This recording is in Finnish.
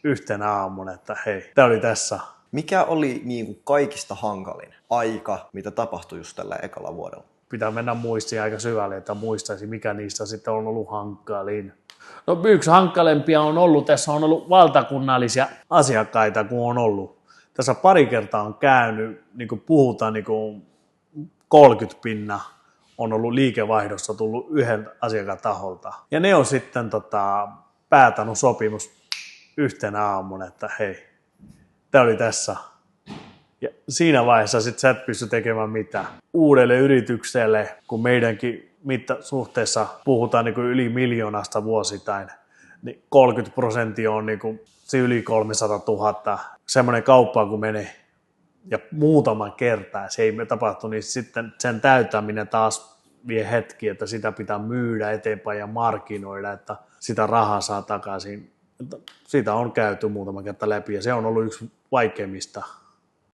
yhtenä aamuna, että hei, tää oli tässä. Mikä oli niin kuin kaikista hankalin aika, mitä tapahtui just tällä ekalla vuodella? Pitää mennä muistiin aika syvälle, että muistaisi, mikä niistä sitten on ollut hankalin. No yksi hankalempia on ollut, tässä on ollut valtakunnallisia asiakkaita, kun on ollut. Tässä pari kertaa on käynyt, niin kuin puhutaan, niin kuin 30 pinna on ollut liikevaihdossa tullut yhden asiakataholta. Ja ne on sitten päätänyt sopimus yhtenä aamuna, että hei, tämä oli tässä. Ja siinä vaiheessa sit sä et pysty tekemään mitään. Uudelle yritykselle, kun meidänkin mittasuhteessa puhutaan niin kuin yli 1 miljoonasta vuosittain, niin 30% on niin kuin se yli 300 000. Semmoinen kauppa, kun menee ja muutaman kertaa se ei tapahtu, niin sitten sen täyttäminen taas vie hetki, että sitä pitää myydä eteenpäin ja markkinoida, että sitä rahaa saa takaisin. Siitä on käyty muutaman kertaa läpi ja se on ollut yksi vaikeimmista